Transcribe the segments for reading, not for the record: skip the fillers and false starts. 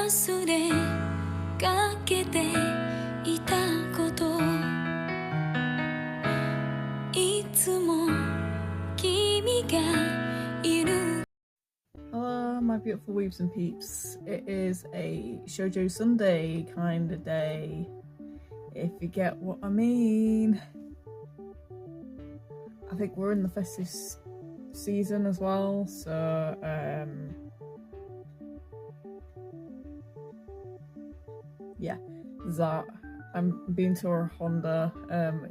忘れかけていたこといつも君がいる Hello, my beautiful weeps and peeps. It is a Shojo Sunday kind of day, if you get what I mean. I think we're in the festive season as well, so yeah, that. I'm being Tohru Honda.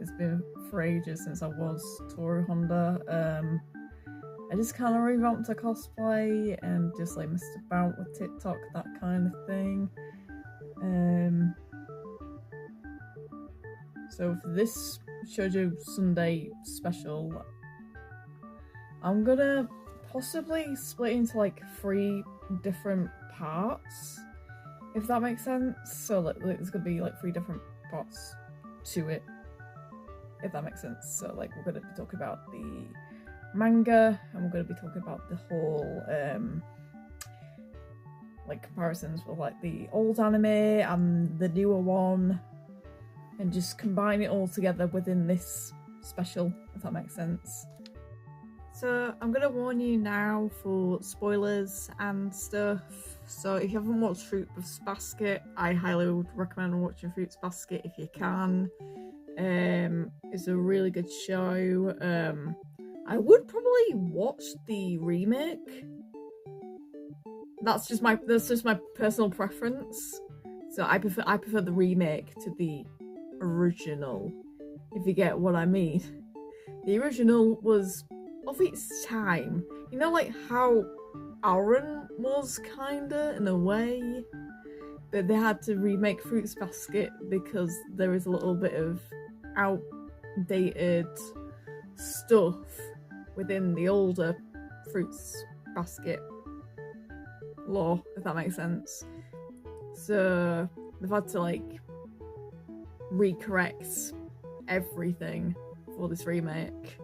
It's been for ages since I was Tohru Honda. I just kind of revamped a cosplay and just like messed about with TikTok, that kind of thing. So for this Shojo Sunday special, I'm gonna possibly split into like 3 different parts, if that makes sense. So like, there's gonna be like 3 different parts to it, if that makes sense. So like we're gonna be talking about the manga, and we're going to be talking about the whole like comparisons with like the old anime and the newer one, and just combine it all together within this special, if that makes sense. So I'm going to warn you now for spoilers and stuff. So if you haven't watched Fruits Basket, I highly would recommend watching Fruits Basket if you can. It's a really good show. I would probably watch the remake. That's just my personal preference. So I prefer the remake to the original, if you get what I mean. The original was of its time. You know, like how Aaron was kinda in a way, but they had to remake Fruits Basket because there is a little bit of outdated stuff within the older Fruits Basket lore, if that makes sense. So they've had to like recorrect everything for this remake.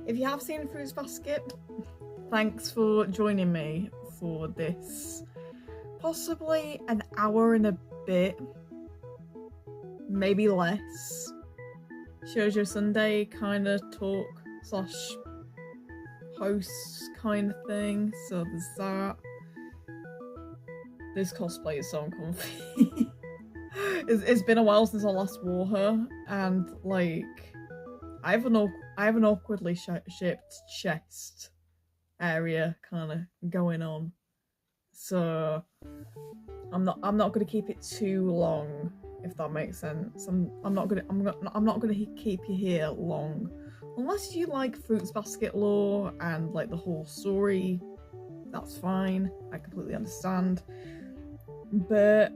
If you have seen Fruits Basket, thanks for joining me for this possibly an hour and a bit, maybe less, Shojo Sunday kind of talk slash host kind of thing. So there's that. This cosplay is so uncomfy. It's been a while since I last wore her, and like I have an awkwardly shaped chest area kind of going on. So I'm not gonna keep it too long, if that makes sense. I'm not gonna keep you here long, unless you like Fruits Basket lore and like the whole story. That's fine. I completely understand. But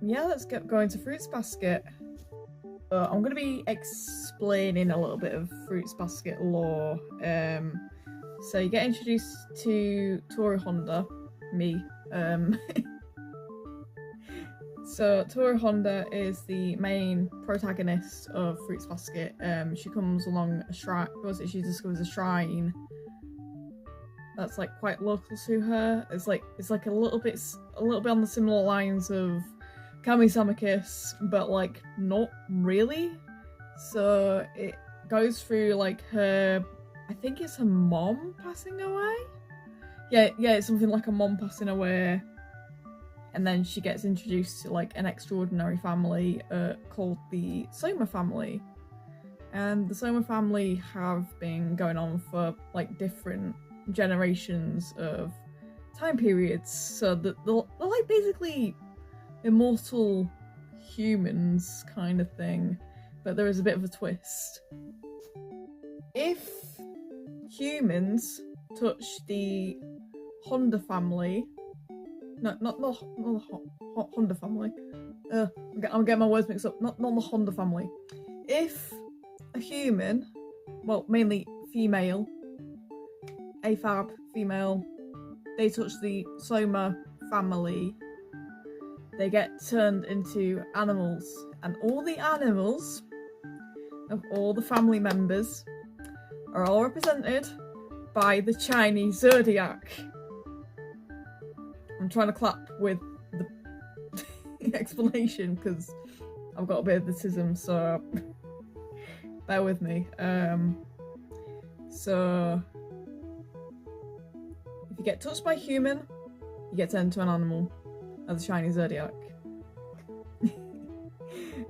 yeah, let's get going to Fruits Basket. I'm gonna be explaining a little bit of Fruits Basket lore. So you get introduced to Tohru Honda, me. So Tohru Honda is the main protagonist of Fruits Basket. She comes along a shrine. She discovers a shrine that's like quite local to her. It's like a little bit on the similar lines of Kami-sama Kiss, but like not really. So it goes through like her, I think it's her mom passing away. Yeah, it's something like a mom passing away. And then she gets introduced to like an extraordinary family called the Soma family. And the Soma family have been going on for like different generations of time periods. So they're like basically immortal humans kind of thing. But there is a bit of a twist. If humans touch the Honda family, not the Honda family. I'm getting my words mixed up. Not the Honda family. If a human, well, mainly female, AFAB female, they touch the Soma family, they get turned into animals, and all the animals of all the family members are all represented by the Chinese zodiac. I'm trying to clap with the explanation because I've got a bit of autism, so bear with me. So if you get touched by a human, you get turned into an animal as a shiny zodiac.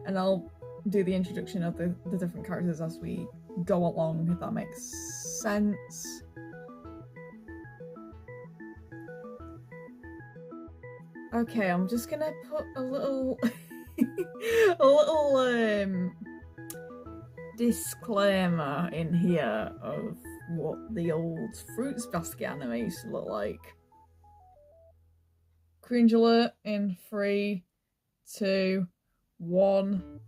And I'll do the introduction of the different characters as we go along, if that makes sense. Okay, I'm just gonna put a little disclaimer in here of what the old Fruits Basket anime used to look like. Cringe alert in 3, 2, 1.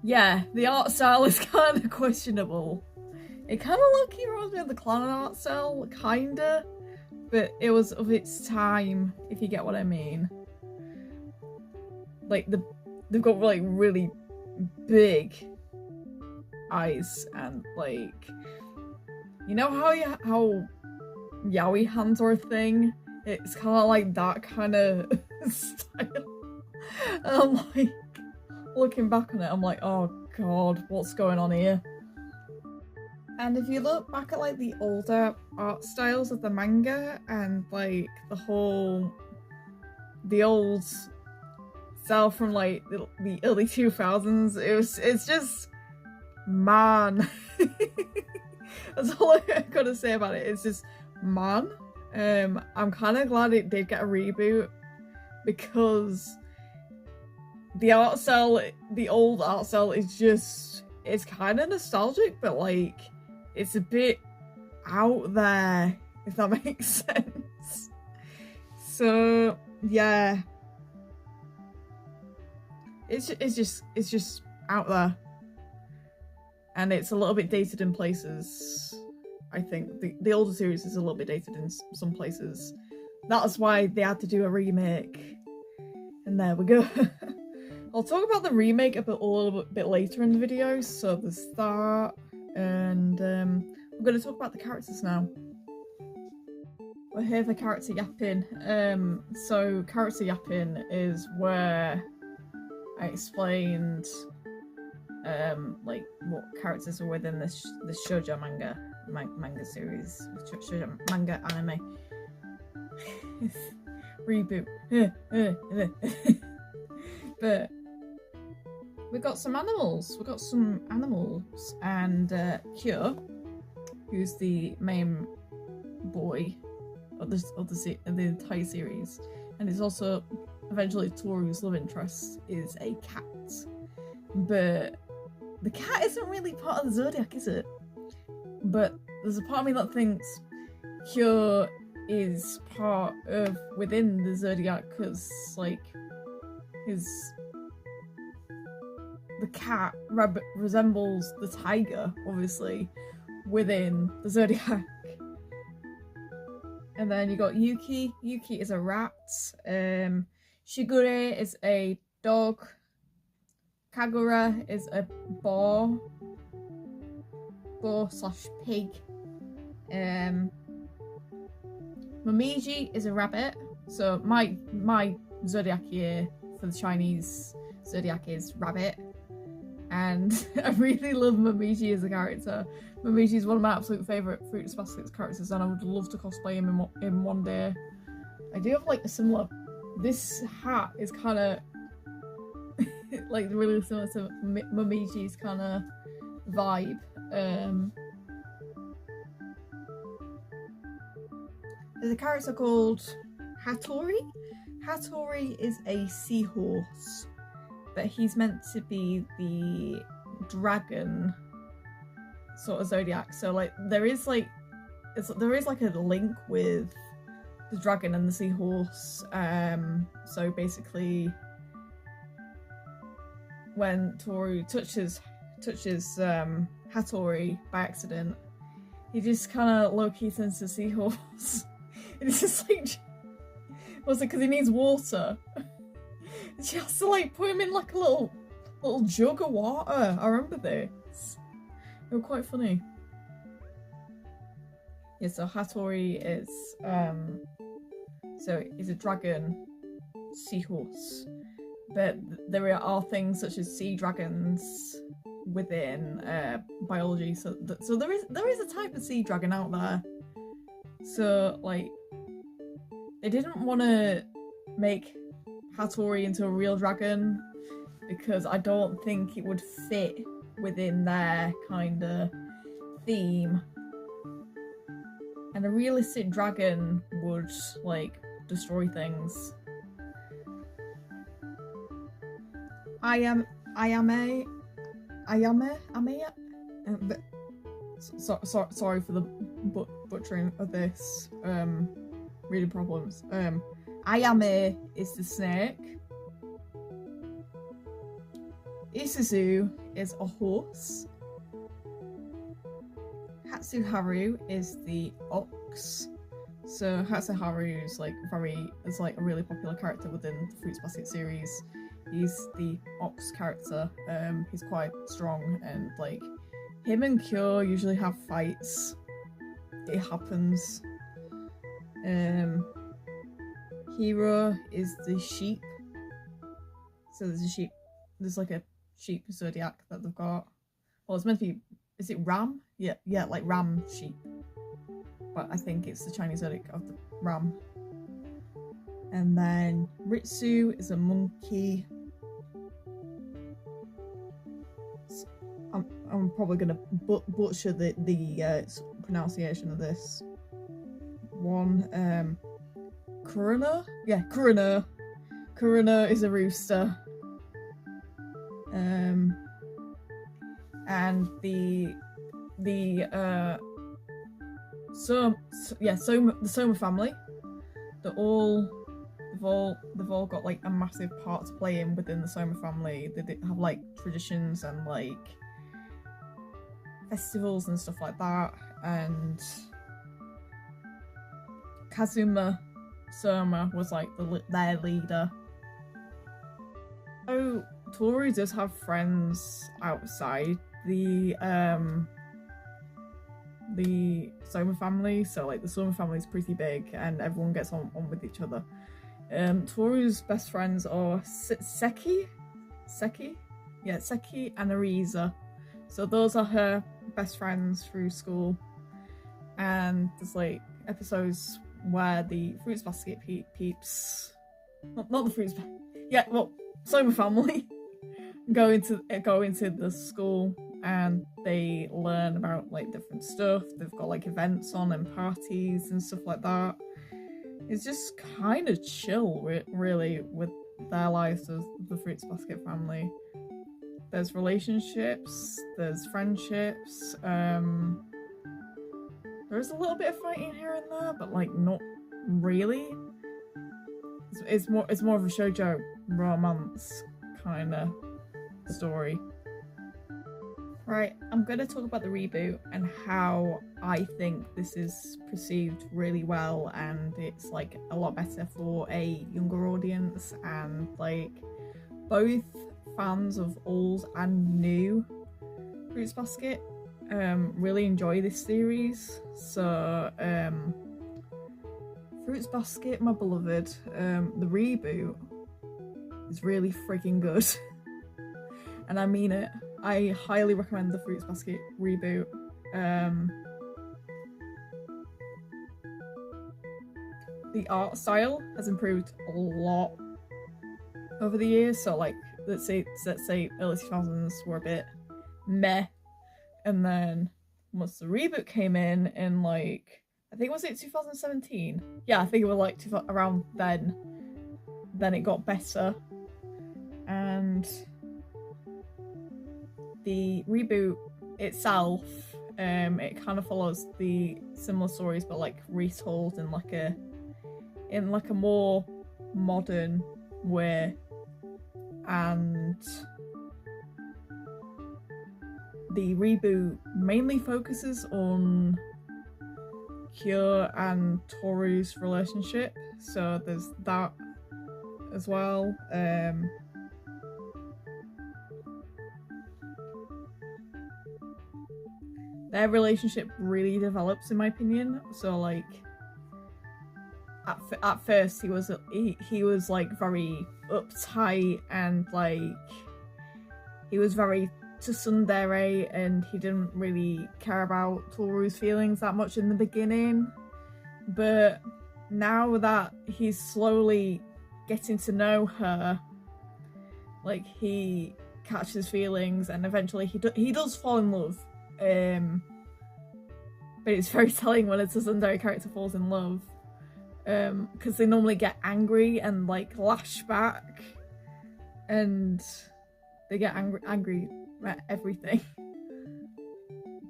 Yeah, the art style is kind of questionable. It kind of low-key reminds me of the clown art style, kinda, but it was of its time, if you get what I mean. Like, they've got like really big eyes and like, you know how yaoi hands are a thing? It's kind of like that kind of style. And I'm like, looking back on it, I'm like, oh god, what's going on here? And if you look back at like the older art styles of the manga and like the old style from like the early 2000s, it's just, man. That's all I gotta say about it. It's just, man. I'm kind of glad it did get a reboot because the art style, the old art style is just, it's kind of nostalgic, but like, it's a bit out there, if that makes sense. So, yeah. It's just out there. And it's a little bit dated in places. I think the older series is a little bit dated in some places. That's why they had to do a remake. And there we go. I'll talk about the remake a little bit later in the video, so there's that. And I'm going to talk about the characters now. We're here for character yapping. So character yapping is where I explained like what characters are within this Shojo manga series, Shojo manga anime. Reboot. But we got some animals. And Kyo, who's the main boy of the entire series, and it's also eventually Tohru's love interest, is a cat. But the cat isn't really part of the zodiac, is it? But there's a part of me that thinks Kyo is part of within the zodiac because, like, the cat resembles the tiger, obviously, within the zodiac. And then you got Yuki. Yuki is a rat. Shigure is a dog. Kagura is a boar / pig. Momiji is a rabbit. So my zodiac year for the Chinese zodiac is rabbit. And I really love Momiji as a character. Momiji is one of my absolute favourite Fruits Basket characters, and I would love to cosplay him in one day. I do have like a similar... This hat is kind of like really similar to Momiji's kind of vibe. There's a character called Hattori. Hattori is a seahorse, but he's meant to be the dragon sort of zodiac. So like there is like a link with the dragon and the seahorse. So basically, when Tohru touches Hattori by accident, he just kind of low-key turns to a seahorse. And it's just like, was it because he needs water? And she has to like put him in like a little jug of water. I remember this. They were quite funny. Yeah, so Hattori is so is a dragon seahorse, but there are things such as sea dragons within biology. So there is a type of sea dragon out there. So like they didn't want to make Hattori into a real dragon because I don't think it would fit within their kind of theme. And a realistic dragon would like destroy things. Ayame. Sorry for the butchering of this. Reading problems. Ayame is the snake. Isuzu is a horse. Hatsuharu is the ox. So Hatsuharu is like a really popular character within the Fruits Basket series. He's the ox character. He's quite strong, and like him and Kyo usually have fights. It happens. Hero is the sheep. So there's a sheep. There's like a sheep zodiac that they've got. Well, it's meant to be. Is it ram? Yeah, like ram sheep. But I think it's the Chinese zodiac of the ram. And then Ritsu is a monkey. I'm probably gonna butcher the pronunciation of this one. Kuruna? Yeah, Kuruna. Kuruna is a rooster. And the Soma family, they've all got like a massive part to play in within the Soma family. They have like traditions and like festivals and stuff like that. And Kazuma Soma was like their leader. So Tohru does have friends outside the Soma family, so like the Soma family is pretty big and everyone gets on with each other. Tohru's best friends are Seki and Ariza. So those are her best friends through school. And there's like episodes where the Fruits Basket peeps, not the Fruits Basket, yeah, well, Soma family go into the school and they learn about like different stuff. They've got like events on and parties and stuff like that. It's just kind of chill, really, with their lives as the Fruits Basket family. There's relationships, there's friendships. There's a little bit of fighting here and there, but like not really. It's more of a Shojo romance kind of story. Right, I'm going to talk about the reboot and how I think this is perceived really well, and it's like a lot better for a younger audience, and like both fans of old and new Fruits Basket really enjoy this series. So Fruits Basket, my beloved, the reboot is really freaking good. And I mean it. I highly recommend the Fruits Basket reboot. The art style has improved a lot over the years. So like, let's say early 2000s were a bit meh, and then once the reboot came in like, I think, was it 2017? Yeah, I think it was like around then it got better. And the reboot itself, it kind of follows the similar stories but like retold in like a more modern way. And the reboot mainly focuses on Kyo and Tohru's relationship, so there's that as well. their relationship really develops, in my opinion. So like at first he was like very uptight, and like he was very to tsundere, and he didn't really care about Toru's feelings that much in the beginning. But now that he's slowly getting to know her, like he catches feelings, and eventually he does fall in love. But it's very telling when it's a tsundere character falls in love, because they normally get angry and like lash back, and they get angry at everything.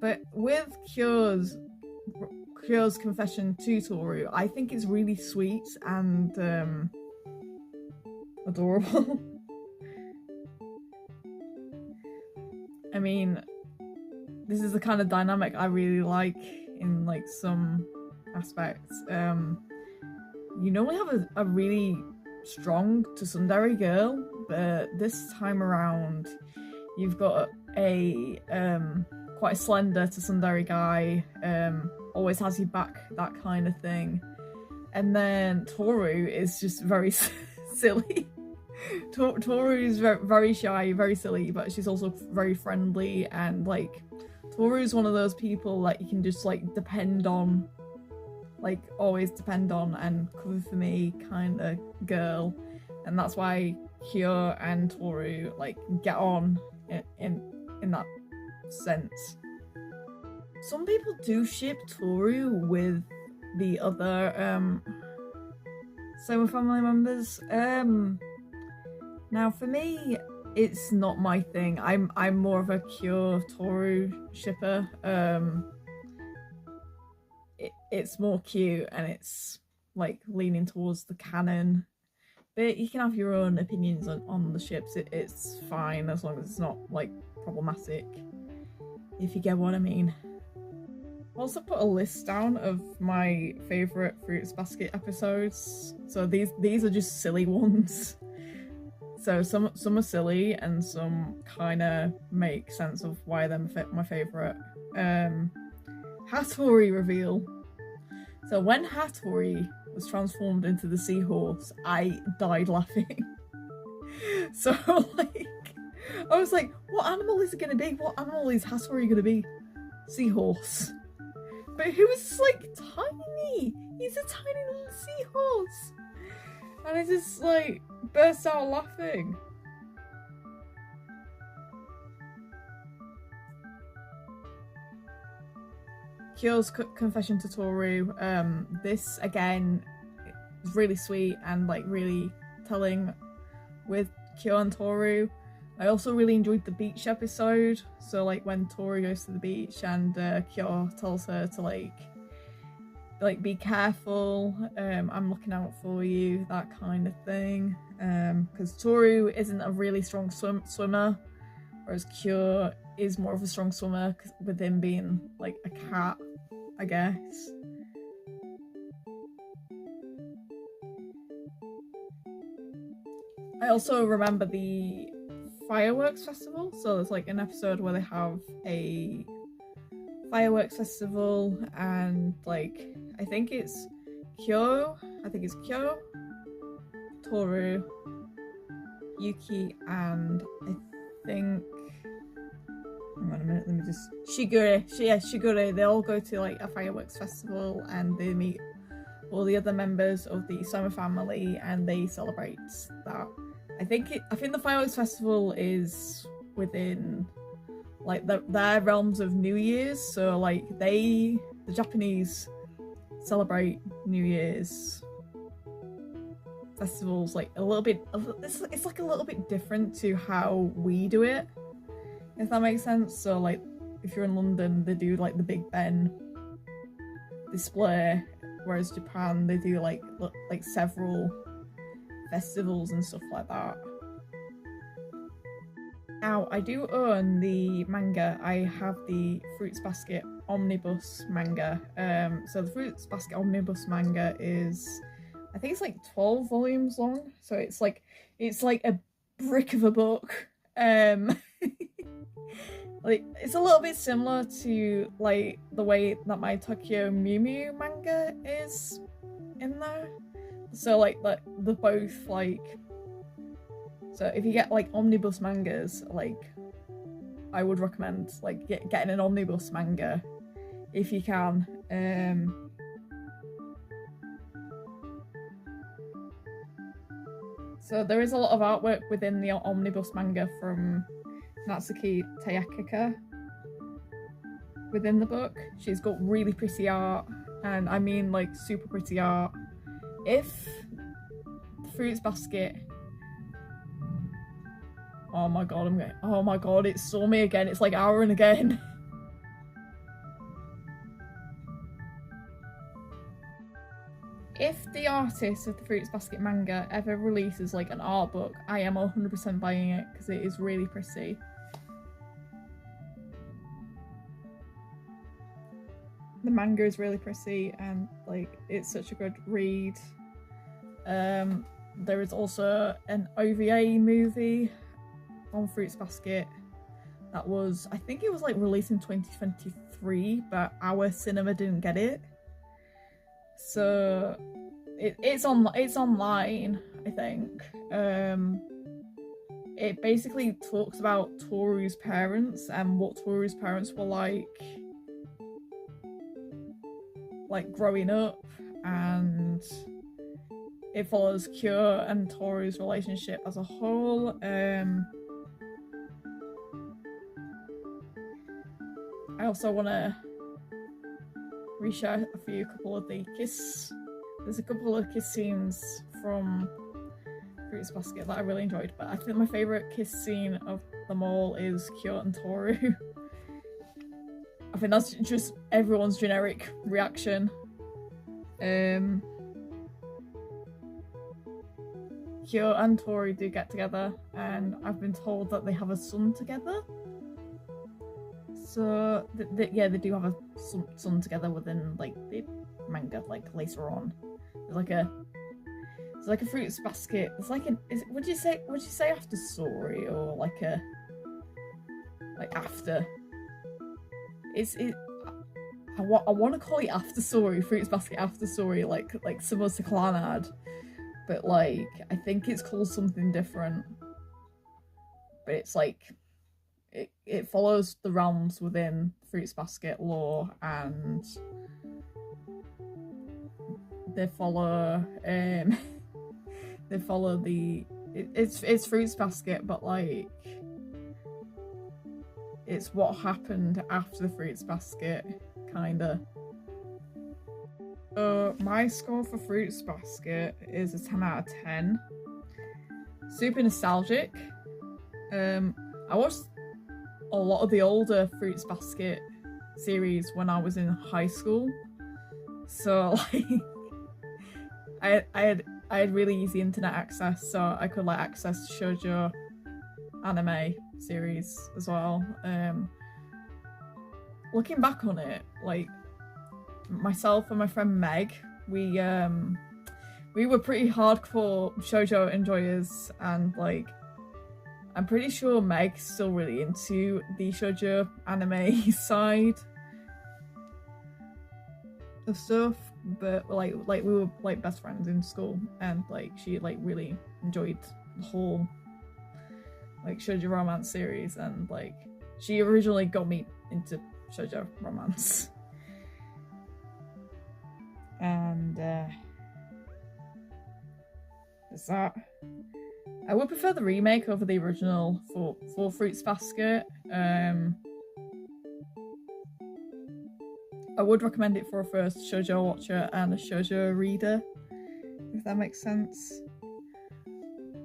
But with Kyo's confession to Toru, I think it's really sweet and adorable. I mean, this is the kind of dynamic I really like in like some aspects. You normally have a really strong tsundere girl, but this time around you've got a quite slender tsundere guy, always has you back, that kind of thing. And then Toru is just very silly. Toru is very shy, very silly, but she's also very friendly, and like Toru is one of those people that you can just like depend on, like always depend on and cover for me kind of girl. And that's why Kyo and Toru like get on in that sense. Some people do ship Toru with the other Soma family members. Now for me, it's not my thing. I'm more of a Kyo Toru shipper. It's more cute, and it's like leaning towards the canon. But you can have your own opinions on the ships. It's fine as long as it's not like problematic, if you get what I mean. I also put a list down of my favourite Fruits Basket episodes. So these are just silly ones. So some are silly and some kind of make sense of why they're my favourite. Hattori reveal. So when Hattori was transformed into the seahorse, I died laughing. So like, I was like, what animal is it gonna be? What animal is Hattori gonna be? Seahorse. But he was like tiny. He's a tiny little seahorse. And I just like burst out laughing. Kyo's confession to Toru. This again is really sweet and like really telling with Kyo and Toru. I also really enjoyed the beach episode. So like when Toru goes to the beach and Kyo tells her to like be careful, I'm looking out for you, that kind of thing. Because Toru isn't a really strong swimmer, whereas Kyo is more of a strong swimmer with him being like a cat, I guess. I also remember the fireworks festival. So there's like an episode where they have a fireworks festival, and like I think it's Kyo, Toru, Yuki, and I think, hang on a minute, let me just, Shigure, they all go to like a fireworks festival and they meet all the other members of the Soma family and they celebrate that. I think the fireworks festival is within like their realms of New Year's, so like the Japanese celebrate New Year's festivals like it's like a little bit different to how we do it, if that makes sense. So like if you're in London, they do like the Big Ben display, whereas Japan, they do like several festivals and stuff like that. Now, I do own the manga. I have the Fruits Basket Omnibus manga. So the Fruits Basket Omnibus manga is, I think it's like 12 volumes long. So it's like a brick of a book. like it's a little bit similar to like the way that my Tokyo Mew Mew manga is in there. So like they're both like, so if you get like omnibus mangas, like I would recommend like getting an omnibus manga if you can. So there is a lot of artwork within the omnibus manga from Natsuki Tayakika within the book. She's got really pretty art, and I mean like super pretty art. If the Fruits Basket, oh my god, it saw me again. It's like Aaron again. If the artist of the Fruits Basket manga ever releases like an art book, I am 100% buying it because it is really pretty. The manga is really pretty and like it's such a good read. There is also an OVA movie on Fruits Basket that was, I think it was like released in 2023, but our cinema didn't get it. So it's online, I think. It basically talks about Tohru's parents and what Tohru's parents were like growing up, and it follows Kyo and Tohru's relationship as a whole. I also want to reshare couple of the kiss. There's a couple of kiss scenes from Fruits Basket that I really enjoyed, but I think my favourite kiss scene of them all is Kyo and Tohru. I think that's just everyone's generic reaction. Kyo and Tohru do get together, and I've been told that they have a son together. So they do have a son together within like the manga, like later on. There's like a Fruits Basket. It's like would you say after story or like after? I want to call it after story, Fruits Basket after story, like similar to Clanad, but like I think it's called something different. But it's like it follows the realms within Fruits Basket lore, and they follow it's Fruits Basket, but like it's what happened after the Fruits Basket, kinda. My score for Fruits Basket is a 10 out of 10. Super nostalgic. I watched a lot of the older Fruits Basket series when I was in high school, so like I had really easy internet access, so I could like access Shojo anime series as well. Looking back on it, like myself and my friend Meg, we were pretty hardcore Shojo enjoyers, and like I'm pretty sure Meg's still really into the Shojo anime side of stuff, but like we were like best friends in school, and like she like really enjoyed the whole like Shojo romance series, and like she originally got me into Shojo romance. And is that I would prefer the remake over the original for Fruits Basket. I would recommend it for a first Shojo watcher and a Shojo reader, if that makes sense.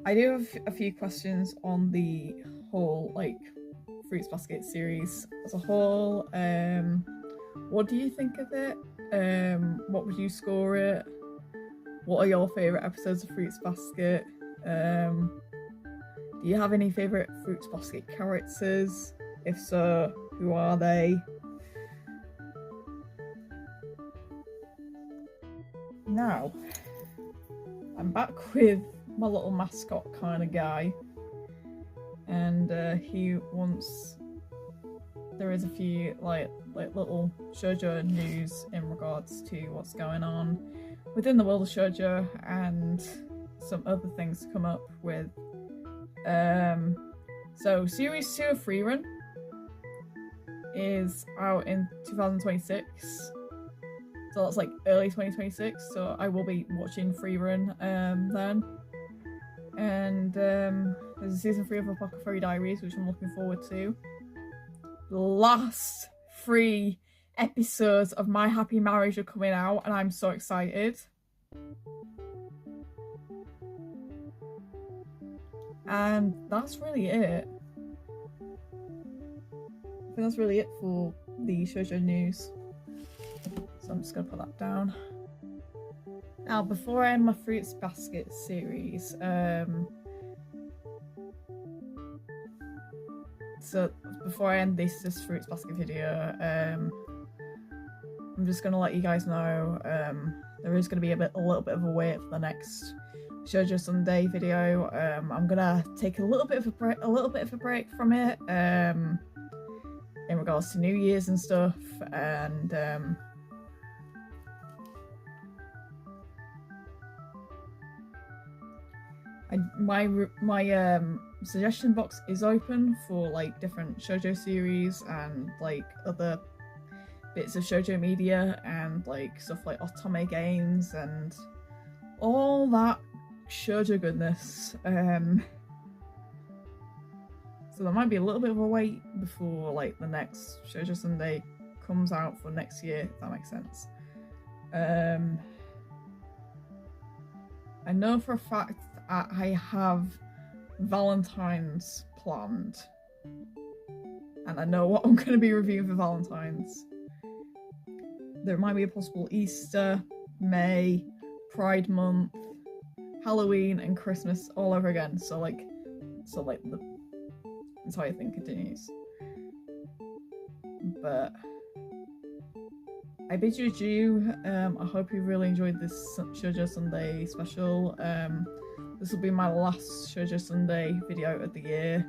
I do have a few questions on the whole like Fruits Basket series as a whole. What do you think of it? What would you score it? What are your favourite episodes of Fruits Basket? Do you have any favourite Fruits Basket characters? If so, who are they? Now, I'm back with my little mascot kind of guy, and he wants there is a few like little shoujo news in regards to what's going on within the world of shoujo, and some other things to come up with. So series 2 of Free Run is out in 2026, so that's like early 2026, so I will be watching Free Run then. And there's a season 3 of Apothecary Diaries, which I'm looking forward to. The last 3 episodes of My Happy Marriage are coming out, and I'm so excited. And that's really it. I think that's really it for the shoujo news. So I'm just gonna put that down. Now, before I end my Fruits Basket series, so before I end this Fruits Basket video, I'm just gonna let you guys know there is gonna be a little bit of a wait for the next Shojo Sunday video. I'm gonna take a little bit of a break from it in regards to New Year's and stuff, and my suggestion box is open for like different shoujo series and like other bits of shoujo media and like stuff like otome games and all that shoujo goodness. So there might be a little bit of a wait before like the next Shojo Sunday comes out for next year, if that makes sense. I know for a fact that I have Valentine's planned, and I know what I'm going to be reviewing for Valentine's. There might be a possible Easter, May, Pride Month, Halloween, and Christmas all over again. So the entire thing continues. But I bid you adieu. I hope you really enjoyed this Shoujo Sunday special. This will be my last Shoujo Sunday video of the year.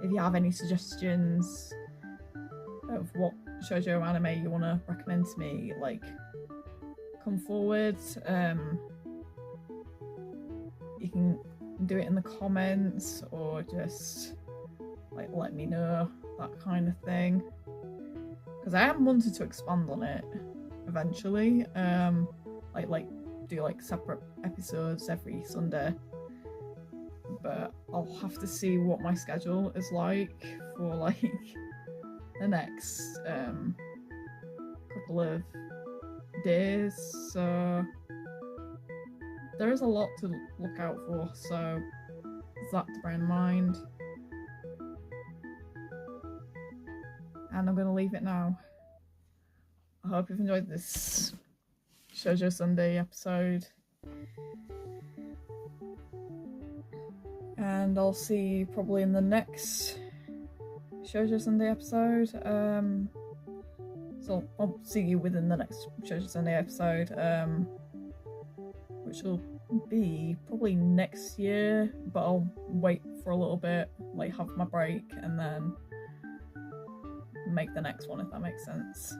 If you have any suggestions of what shoujo anime you want to recommend to me, like, come forward. You can do it in the comments or just like let me know, that kind of thing, because I am wanted to expand on it eventually, like do like separate episodes every Sunday, but I'll have to see what my schedule is like for like the next couple of days, so there is a lot to look out for, so there's that to bear in mind. And I'm going to leave it now. I hope you've enjoyed this Shoujo Sunday episode. And I'll see you probably in the next Shoujo Sunday episode. So I'll see you within the next Shoujo Sunday episode, which will be probably next year, but I'll wait for a little bit, like have my break, and then make the next one, if that makes sense.